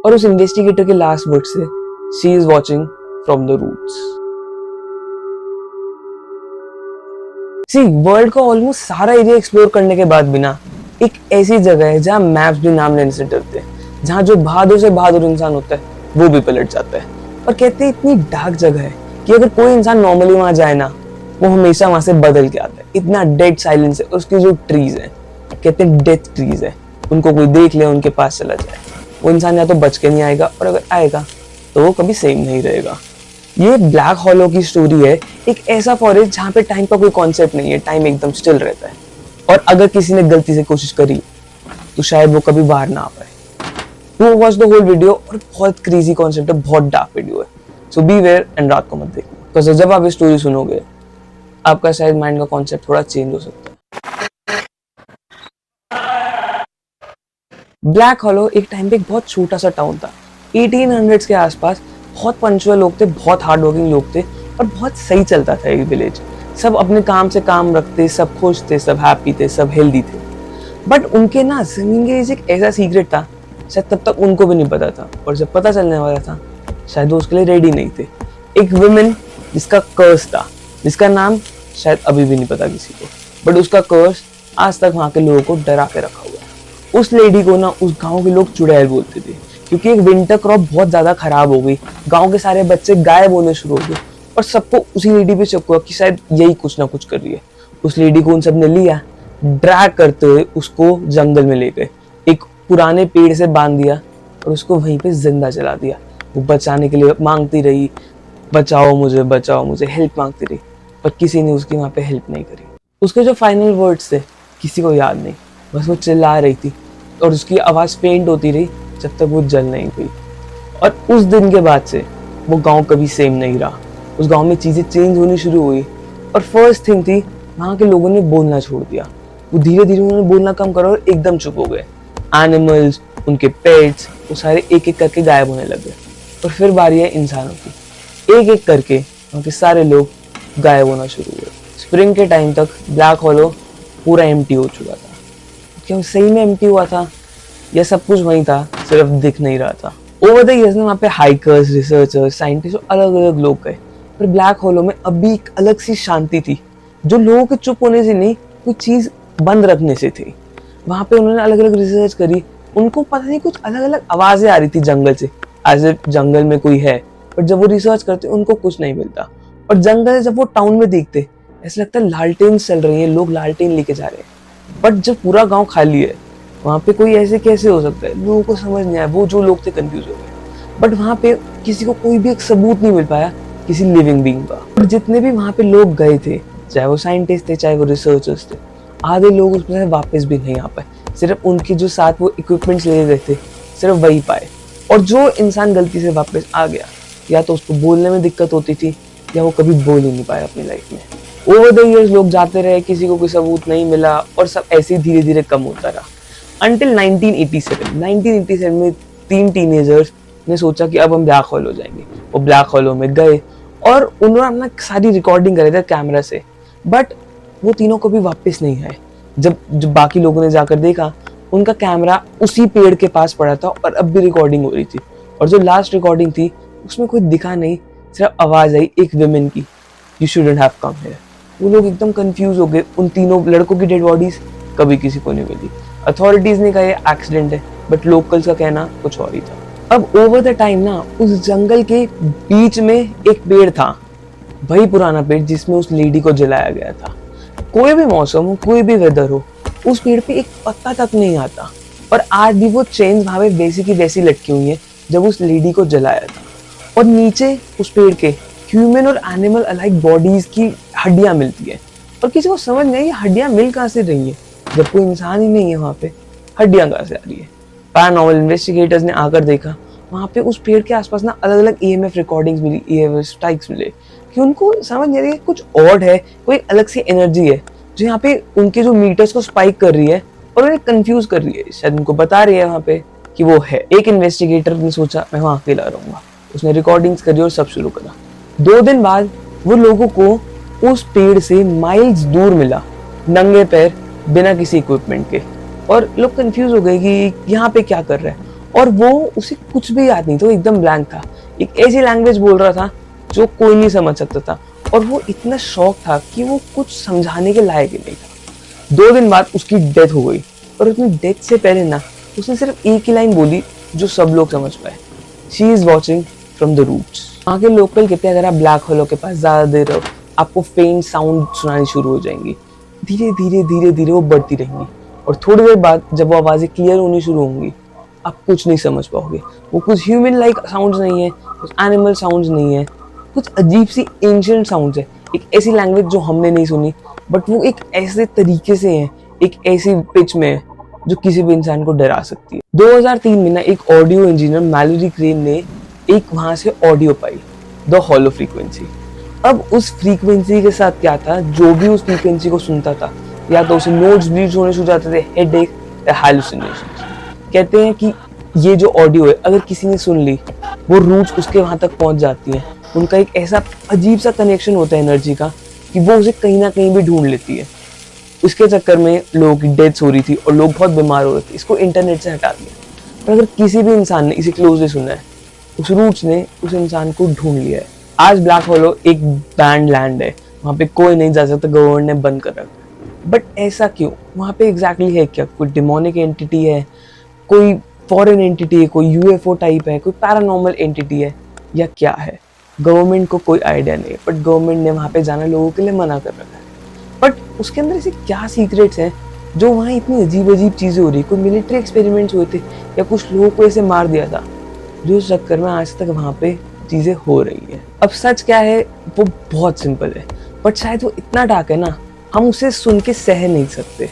और उस इन्वेस्टिगेटर के लास्ट वर्ड से she is watching from the roots. Sea world का ऑलमोस्ट सारा एरिया एक्सप्लोर करने के बाद भी ना एक ऐसी जगह है जहाँ मैप्स भी नाम लेने से डरते हैं, जहाँ जो बहादुर से बहादुर इंसान होता है वो भी पलट जाता है। और कहते हैं इतनी डार्क जगह है कि अगर कोई इंसान नॉर्मली वहां जाए ना, वो हमेशा वहां से बदल के आता है। इतना डेड साइलेंस है। उसकी जो ट्रीज है, कहते हैं डेथ ट्रीज है, उनको कोई देख ले उनके पास चला जाए, वो इंसान या तो बच के नहीं आएगा, और अगर आएगा तो वो कभी सेम नहीं रहेगा। ये ब्लैक हॉलो की स्टोरी है, एक ऐसा फॉरेस्ट जहाँ पे टाइम का कोई कॉन्सेप्ट नहीं है, टाइम एकदम स्टिल रहता है, और अगर किसी ने गलती से कोशिश करी तो शायद वो कभी बाहर ना आ पाए। वो वॉच द होल वीडियो, और बहुत क्रेजी कॉन्सेप्ट है, बहुत डार्क वीडियो है, सो बी वेयर एंड रात को मत देखना, बिकॉज़ जब आप ये स्टोरी सुनोगे आपका शायद माइंड का कॉन्सेप्ट थोड़ा चेंज हो सकता है। ब्लैक हॉलो एक टाइम पे एक बहुत छोटा सा टाउन था, 1800s के आसपास। बहुत पंचुअल लोग थे, बहुत हार्ड वर्किंग लोग थे, और बहुत सही चलता था ये विलेज। सब अपने काम से काम रखते, सब खुश थे, सब हैप्पी थे, सब हेल्दी थे। बट उनके ना जिंदगी के एक ऐसा सीक्रेट था, शायद तब तक उनको भी नहीं पता था, और जब पता चलने वाला था शायद वो उसके लिए रेडी नहीं थे। एक वुमेन जिसका कर्स था, जिसका नाम शायद अभी भी नहीं पता किसी को, बट उसका कर्स आज तक वहाँ के लोगों को डरा के रखा हुआ है। उस लेडी को ना उस गांव के लोग चुड़ैल बोलते थे, क्योंकि एक विंटर क्रॉप बहुत ज्यादा खराब हो गई, गांव के सारे बच्चे गायब होने शुरू हो गए, और सबको उसी लेडी पे शक हुआ कि शायद यही कुछ ना कुछ कर रही है। उस लेडी को उन सब ने लिया, ड्रैग करते हुए उसको जंगल में ले गए, एक पुराने पेड़ से बांध दिया और उसको वहीं पे जिंदा जला दिया। वो बचाने के लिए मांगती रही, बचाओ मुझे, हेल्प मांगती रही, पर किसी ने उसकी वहां पे हेल्प नहीं करी। उसके जो फाइनल वर्ड्स थे किसी को याद नहीं, बस वो चिल्ला रही थी, और उसकी आवाज फेंट होती रही जब तक वो जल नहीं गई। और उस दिन के बाद से वो गांव कभी सेम नहीं रहा। उस गांव में चीजें चेंज होनी शुरू हुई, और फर्स्ट थिंग थी वहां के लोगों ने बोलना छोड़ दिया। वो धीरे धीरे उन्होंने बोलना कम करा और एकदम चुप हो गए। एनिमल्स, उनके पेट्स, वो सारे एक एक करके गायब होने लगे, और फिर बारी है इंसानों की। एक एक करके वहाँ के सारे लोग गायब होना शुरू हुए। स्प्रिंग के टाइम तक ब्लैक हॉलो पूरा एम्प्टी हो चुका था। क्या सही में एम्प्टी हुआ था, या सब कुछ वहीं था, सिर्फ दिख नहीं रहा था? ओवर द ईयर्स में वहाँ पे हाइकर्स, रिसर्चर्स, साइंटिस्ट अलग अलग लोग गए, पर ब्लैक होलो में अभी एक अलग सी शांति थी, जो लोगों के चुप होने से नहीं, कोई चीज बंद रखने से थी। वहाँ पे उन्होंने अलग अलग रिसर्च करी, उनको पता नहीं कुछ अलग अलग आवाजें आ रही थी जंगल से, एज इफ जंगल में कोई है, पर जब वो रिसर्च करते उनको कुछ नहीं मिलता। और जंगल जब वो टाउन में देखते ऐसा लगता है लालटेन चल रही है, लोग लालटेन लेके जा रहे हैं, बट जब पूरा गाँव खाली है वहाँ पे कोई ऐसे कैसे हो सकता है? लोगों को समझ नहीं आया, वो जो लोग थे कंफ्यूज हो गए। बट वहाँ पे किसी को कोई भी एक सबूत नहीं मिल पाया किसी लिविंग बीइंग का। और जितने भी वहाँ पे लोग गए थे, चाहे वो साइंटिस्ट थे, चाहे वो रिसर्चर्स थे, आधे लोग उसमें वापस भी नहीं आ पाए। सिर्फ उनके जो साथ वो इक्विपमेंट्स ले गए थे, सिर्फ वही पाए। और जो इंसान गलती से वापस आ गया, या तो उसको बोलने में दिक्कत होती थी, या वो कभी बोल ही नहीं पाया अपनी लाइफ में। ओवर द ईयर्स लोग जाते रहे, किसी को कोई सबूत नहीं मिला, और सब ऐसे धीरे धीरे कम होता रहा। Until 1987 में 3 टीनेजर्स ने सोचा कि अब हम ब्लैक होल हो जाएंगे। वो ब्लैक होल में गए, और उन्होंने अपना सारी रिकॉर्डिंग करे थे कैमरा से, बट वो तीनों कभी वापस नहीं आए। जब बाकी लोगों ने जाकर देखा, उनका कैमरा उसी पेड़ के पास पड़ा था, और अब भी रिकॉर्डिंग हो रही थी। और जो लास्ट रिकॉर्डिंग थी उसमें कोई दिखा नहीं, सिर्फ आवाज आई एक विमेन की, you shouldn't have come here. वो लोग एकदम कंफ्यूज हो गए। उन तीनों लड़कों की डेड बॉडीज कभी किसी को नहीं मिली। अथॉरिटीज ने कहा ये एक्सीडेंट है, बट लोकल्स का कहना कुछ और ही था। अब ओवर द टाइम ना उस जंगल के बीच में एक पेड़ था, वही पुराना पेड़ जिसमें उस लेडी को जलाया गया था। कोई भी मौसम हो, कोई भी वेदर हो, उस पेड़ पे एक पत्ता तक नहीं आता, और आज भी वो चेन्स वहां पे वैसी की वैसी लटकी हुई है जब उस लेडी को जलाया था। और नीचे उस पेड़ के ह्यूमन और एनिमल अलाइक बॉडीज की हड्डियां मिलती है, और किसी को समझ नहीं ये हड्डियां मिल कहाँ से रही है, जब कोई इंसान ही नहीं है वहाँ पे, हड्डियां कहाँ से आ रही है? पैरानॉर्मल इन्वेस्टिगेटर्स ने आकर देखा, वहाँ पे उस पेड़ के आसपास ना अलग अलग EMF रिकॉर्डिंग्स मिली, EMF स्ट्राइक्स मिले, कि उनको समझ नहीं आ रही है कुछ ऑड है, कोई अलग सी एनर्जी है जो यहाँ पे उनके जो मीटर्स को स्पाइक कर रही है और उन्हें कंफ्यूज कर रही है, शायद उनको बता रही है वहाँ पे कि वो है। एक इन्वेस्टिगेटर ने सोचा मैं वहाँ अकेला रहूंगा, उसने रिकॉर्डिंग्स करी और सब शुरू करा। 2 दिन बाद वो लोगों को उस पेड़ से माइल्स दूर मिला, नंगे पैर, बिना किसी इक्विपमेंट के, और लोग कंफ्यूज हो गए कि यहाँ पे क्या कर रहा है। और वो उसे कुछ भी याद नहीं था, वो एकदम ब्लैंक था। एक ऐसी लैंग्वेज बोल रहा था जो कोई नहीं समझ सकता था, और वो इतना शॉक था कि वो कुछ समझाने के लायक ही नहीं था। 2 दिन बाद उसकी डेथ हो गई, और अपनी डेथ से पहले ना उसने सिर्फ एक ही लाइन बोली जो सब लोग समझ पाए, she is watching from the roots. वहाँ के लोकल कहते हैं अगर आप ब्लैक होलो के पास ज़्यादा देर रहो, आपको फेंट साउंड सुनानी शुरू हो जाएंगी। धीरे धीरे धीरे धीरे वो बढ़ती रहेंगी, और थोड़ी देर बाद जब वो आवाज़ें क्लियर होनी शुरू होंगी, आप कुछ नहीं समझ पाओगे। वो कुछ ह्यूमन लाइक साउंड्स नहीं है, कुछ एनिमल साउंड्स नहीं है, कुछ अजीब सी एंशिएंट साउंड्स है। एक ऐसी लैंग्वेज जो हमने नहीं सुनी, बट वो एक ऐसे तरीके से है, एक ऐसी पिच में है जो किसी भी इंसान को डरा सकती है। 2003 में ना एक ऑडियो इंजीनियर मैलोडी क्रेन ने एक वहां से audio pi, the hollow frequency. अब उस फ्रीक्वेंसी के साथ क्या था, जो भी उस फ्रीक्वेंसी को सुनता था, या तो उसे नोट्स ब्लीड्स होने शुरू जाते थे, हेडेक या हैलुसिनेशंस। कहते हैं कि ये जो ऑडियो है अगर किसी ने सुन ली, वो रूट्स उसके वहां तक पहुंच जाती हैं। उनका एक ऐसा अजीब सा कनेक्शन होता है एनर्जी का कि वो उसे कहीं ना कहीं भी ढूंढ लेती है। उसके चक्कर में लोगों की डेथ्स हो रही थी और लोग बहुत बीमार हो रहे थे। इसको इंटरनेट से हटा दिया, पर अगर किसी भी इंसान ने इसे क्लोजली सुना है, उस रूट्स ने उस इंसान को ढूंढ लिया है। आज ब्लैक होलो एक बैंड लैंड है, वहाँ पे कोई नहीं जा सकता, गवर्नमेंट ने बंद कर रखा। बट ऐसा क्यों? वहाँ पे एग्जैक्टली है क्या? कोई डिमोनिक एंटिटी है, कोई फॉरेन एंटिटी है, कोई यूएफओ टाइप है, कोई पैरानॉर्मल एंटिटी है, या क्या है? गवर्नमेंट को कोई आइडिया नहीं है, बट गवर्नमेंट ने वहाँ पे जाना लोगों के लिए मना कर रखा है। बट उसके अंदर ऐसे क्या सीक्रेट्स हैं जो वहाँ इतनी अजीब अजीब चीज़ें हो रही? कोई मिलिट्री एक्सपेरिमेंट्स हुए थे, या कुछ लोगों को ऐसे मार दिया था, जो इस चक्कर में आज तक वहाँ पे चीज़ें हो रही है। अब सच क्या है वो बहुत सिंपल है, बट शायद वो इतना डार्क है ना, हम उसे सुन के सह नहीं सकते।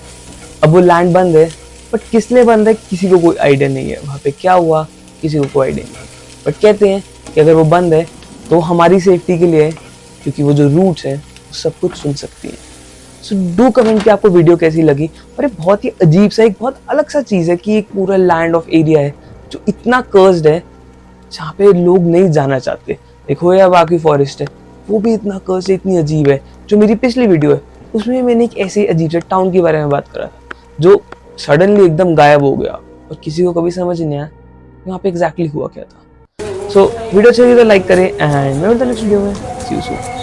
अब वो लैंड बंद है, बट किस लिए बंद है किसी को कोई आइडिया नहीं है। वहाँ पे क्या हुआ किसी को कोई आइडिया नहीं। बट कहते हैं कि अगर वो बंद है तो हमारी सेफ्टी के लिए है, क्योंकि वो जो रूट्स हैं वो सब कुछ सुन सकती है। सो डू कमेंट कि आपको वीडियो कैसी लगी। और ये बहुत ही अजीब सा, एक बहुत अलग सा चीज़ है कि एक पूरा लैंड ऑफ एरिया है जो इतना कर्स्ड है, जहाँ पे लोग नहीं जाना चाहते। देखो या बाकी फॉरेस्ट है, वो भी इतना कर्स्ड है, इतनी अजीब है। जो मेरी पिछली वीडियो है उसमें मैंने एक ऐसे अजीब से टाउन के बारे में बात करा था, जो सडनली एकदम गायब हो गया और किसी को कभी समझ नहीं आया वहाँ पे एग्जैक्टली हुआ क्या था। सो वीडियो अच्छी लगी तो लाइक करें, एंड मैं मिलता हूं नेक्स्ट वीडियो में। सी यू सून।